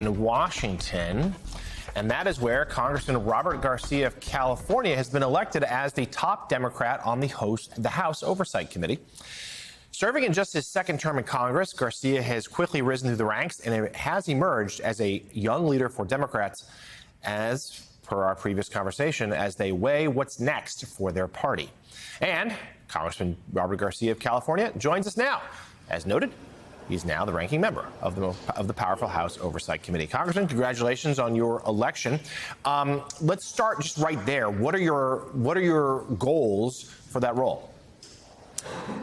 in Washington. And that is where Congressman Robert Garcia of California has been elected as the top Democrat on the House Oversight Committee. Serving in just his second term in Congress, Garcia has quickly risen through the ranks and has emerged as a young leader for Democrats, as per our previous conversation, as they weigh what's next for their party. And Congressman Robert Garcia of California joins us now. As noted, he's now the ranking member of the powerful House Oversight Committee. Congressman, congratulations on your election. Let's start just right there. What are your goals for that role?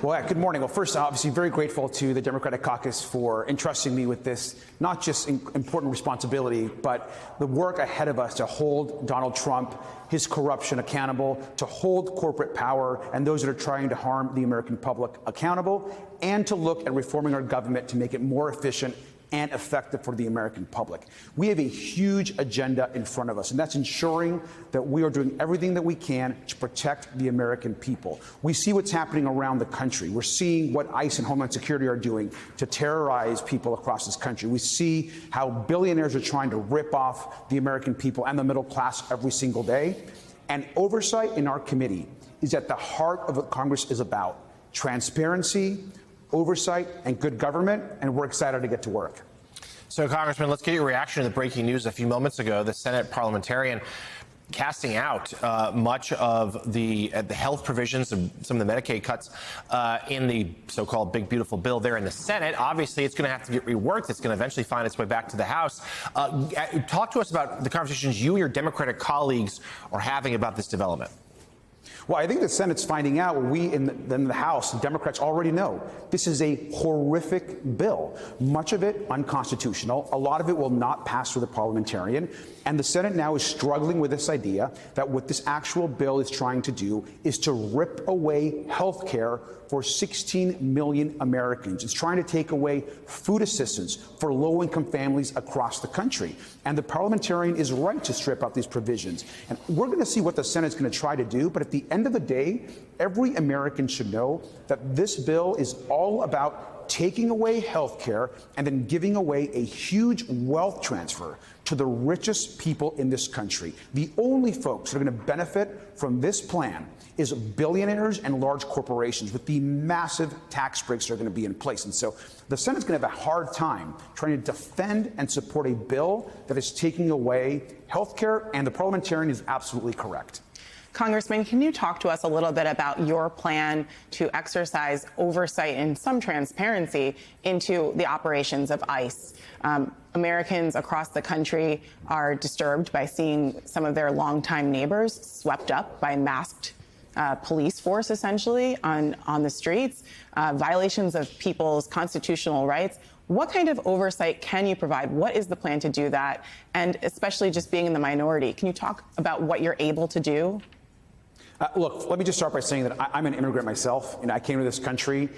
Well, good morning. Well, first, obviously, very grateful to the Democratic Caucus for entrusting me with this, not just important responsibility, but the work ahead of us to hold Donald Trump, his corruption accountable, to hold corporate power and those that are trying to harm the American public accountable, and to look at reforming our government to make it more efficient and effective for the American public. We have a huge agenda in front of us, and that's ensuring that we are doing everything that we can to protect the American people. We see what's happening around the country. We're seeing what ICE and Homeland Security are doing to terrorize people across this country. We see how billionaires are trying to rip off the American people and the middle class every single day. And oversight in our committee is at the heart of what Congress is about: transparency, oversight, and good government, and we're excited to get to work. So, Congressman, let's get your reaction to the breaking news a few moments ago. The Senate parliamentarian casting out much of the health provisions of some of the Medicaid cuts in the so-called big, beautiful bill there in the Senate. Obviously, it's going to have to get reworked. It's going to eventually find its way back to the House. Talk to us about the conversations you and your Democratic colleagues are having about this development. Well, I think the Senate's finding out what we in the House, the Democrats, already know. This is a horrific bill, much of it unconstitutional. A lot of it will not pass through the parliamentarian. And the Senate now is struggling with this idea that what this actual bill is trying to do is to rip away health care for 16 million Americans. It's trying to take away food assistance for low-income families across the country. And the parliamentarian is right to strip out these provisions. And we're going to see what the Senate's going to try to do. But at the end of the day, every American should know that this bill is all about taking away health care and then giving away a huge wealth transfer to the richest people in this country. The only folks that are going to benefit from this plan is billionaires and large corporations with the massive tax breaks that are going to be in place. And so the Senate's going to have a hard time trying to defend and support a bill that is taking away health care, and the parliamentarian is absolutely correct. Congressman, can you talk to us a little bit about your plan to exercise oversight and some transparency into the operations of ICE? Americans across the country are disturbed by seeing some of their longtime neighbors swept up by masked police force, essentially, on the streets, violations of people's constitutional rights. What kind of oversight can you provide? What is the plan to do that? And especially just being in the minority, can you talk about what you're able to do? Look, let me just start by saying that I'm an immigrant myself. I came to this country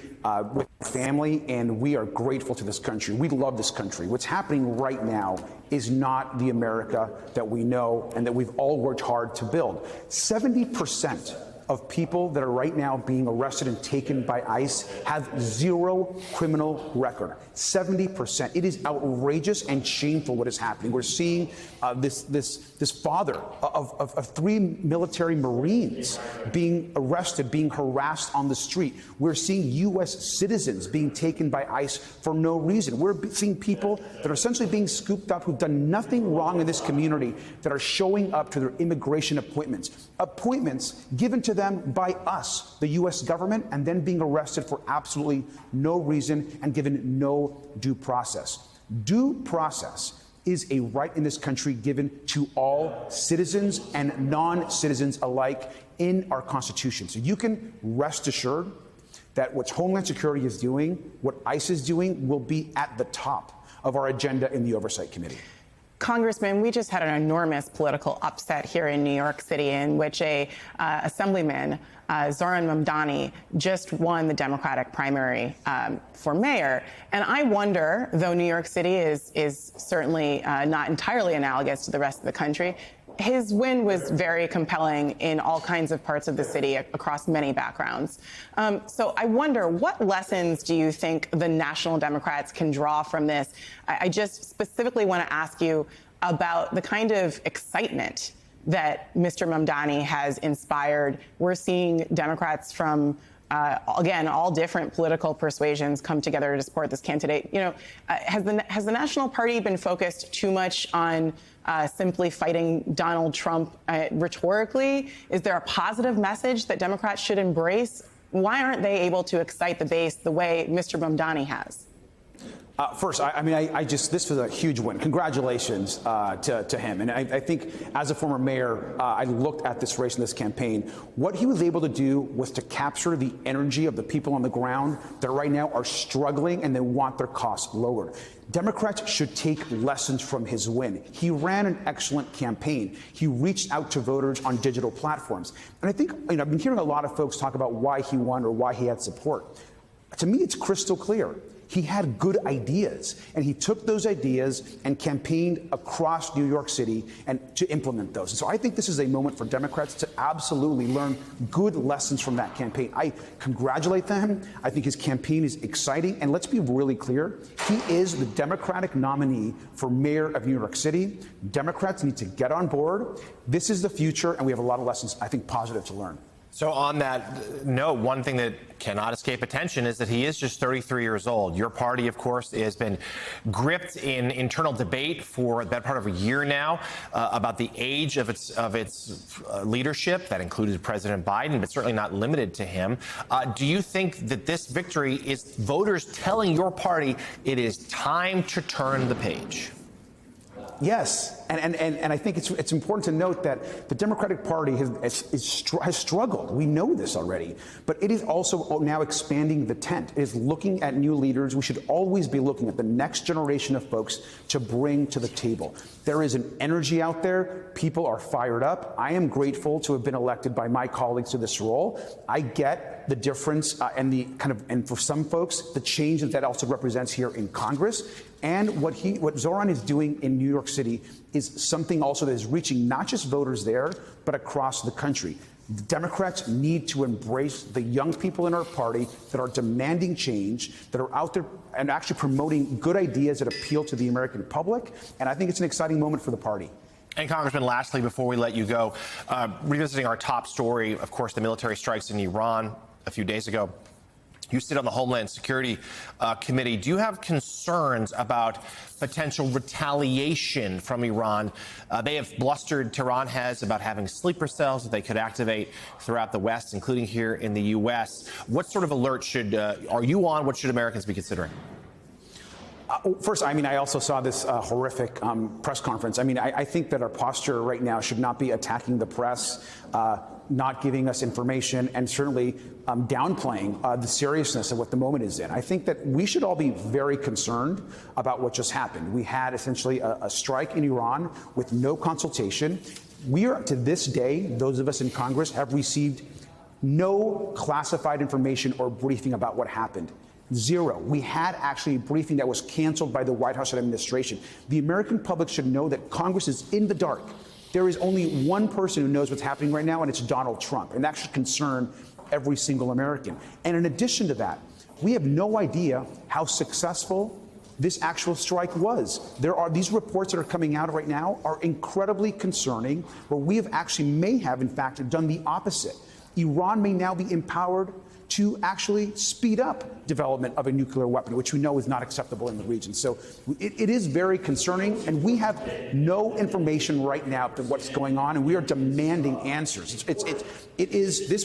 with my family, and we are grateful to this country. We love this country. What's happening right now is not the America that we know and that we've all worked hard to build. 70% of people that are right now being arrested and taken by ICE have zero criminal record. 70%. It is outrageous and shameful what is happening. We're seeing this father of 3 military Marines being arrested, being harassed on the street. We're seeing U.S. citizens being taken by ICE for no reason. We're seeing people that are essentially being scooped up who've done nothing wrong in this community that are showing up to their immigration appointments given to them by us, the U.S. government, and then being arrested for absolutely no reason and given no due process. Due process is a right in this country given to all citizens and non-citizens alike in our Constitution. So you can rest assured that what Homeland Security is doing, what ICE is doing, will be at the top of our agenda in the Oversight Committee. Congressman, we just had an enormous political upset here in New York City in which a assemblyman, Zohran Mamdani, just won the Democratic primary for mayor. And I wonder, though New York City is certainly not entirely analogous to the rest of the country, His win was very compelling in all kinds of parts of the city across many backgrounds. So I wonder, what lessons do you think the National Democrats can draw from this? I just specifically want to ask you about the kind of excitement that Mr. Mamdani has inspired. We're seeing Democrats from again, all different political persuasions come together to support this candidate. You know, has the National Party been focused too much on simply fighting Donald Trump rhetorically? Is there a positive message that Democrats should embrace? Why aren't they able to excite the base the way Mr. Mamdani has? First, I just, this was a huge win. Congratulations to him. And I think as a former mayor, I looked at this race and this campaign. What he was able to do was to capture the energy of the people on the ground that right now are struggling and they want their costs lowered. Democrats should take lessons from his win. He ran an excellent campaign. He reached out to voters on digital platforms. And I think, I've been hearing a lot of folks talk about why he won or why he had support. To me, it's crystal clear. He had good ideas, and he took those ideas and campaigned across New York City and to implement those. And so I think this is a moment for Democrats to absolutely learn good lessons from that campaign. I congratulate them. I think his campaign is exciting. And let's be really clear. He is the Democratic nominee for mayor of New York City. Democrats need to get on board. This is the future, and we have a lot of lessons, I think, positive to learn. So on that note, one thing that cannot escape attention is that he is just 33 years old. Your party, of course, has been gripped in internal debate for that part of a year now about the age of its leadership. That included President Biden, but certainly not limited to him. Do you think that this victory is voters telling your party it is time to turn the page? Yes, and I think it's important to note that the Democratic Party has struggled. We know this already, but it is also now expanding the tent. It is looking at new leaders. We should always be looking at the next generation of folks to bring to the table. There is an energy out there. People are fired up. I am grateful to have been elected by my colleagues to this role. I get the difference and for some folks, the change that also represents here in Congress. And what Zoran is doing in New York City is something also that is reaching not just voters there, but across the country. The Democrats need to embrace the young people in our party that are demanding change, that are out there and actually promoting good ideas that appeal to the American public. And I think it's an exciting moment for the party. And Congressman, lastly, before we let you go, revisiting our top story, of course, the military strikes in Iran a few days ago. You sit on the Homeland Security Committee. Do you have concerns about potential retaliation from Iran? They have blustered, Tehran has, about having sleeper cells that they could activate throughout the West, including here in the U.S. What sort of alert are you on? What should Americans be considering? First, I also saw this horrific press conference. I think that our posture right now should not be attacking the press, not giving us information, and certainly downplaying the seriousness of what the moment is in. I think that we should all be very concerned about what just happened. We had essentially a strike in Iran with no consultation. We are, to this day, those of us in Congress have received no classified information or briefing about what happened. Zero. We had actually a briefing that was canceled by the White House administration. The American public should know that Congress is in the dark. There is only one person who knows what's happening right now, and it's Donald Trump. And that should concern every single American. And in addition to that, we have no idea how successful this actual strike was. These reports that are coming out right now are incredibly concerning, where we may have, in fact, done the opposite. Iran may now be empowered to actually speed up development of a nuclear weapon, which we know is not acceptable in the region. So it is very concerning, and we have no information right now to what's going on, and we are demanding answers.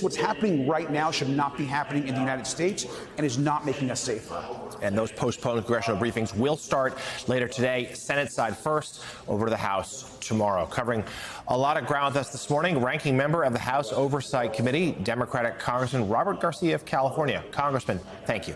What's happening right now should not be happening in the United States and is not making us safer. And those postponed congressional briefings will start later today. Senate side first, over to the House tomorrow. Covering a lot of ground with us this morning, ranking member of the House Oversight Committee, Democratic Congressman Robert Garcia of California. Congressman, thank you.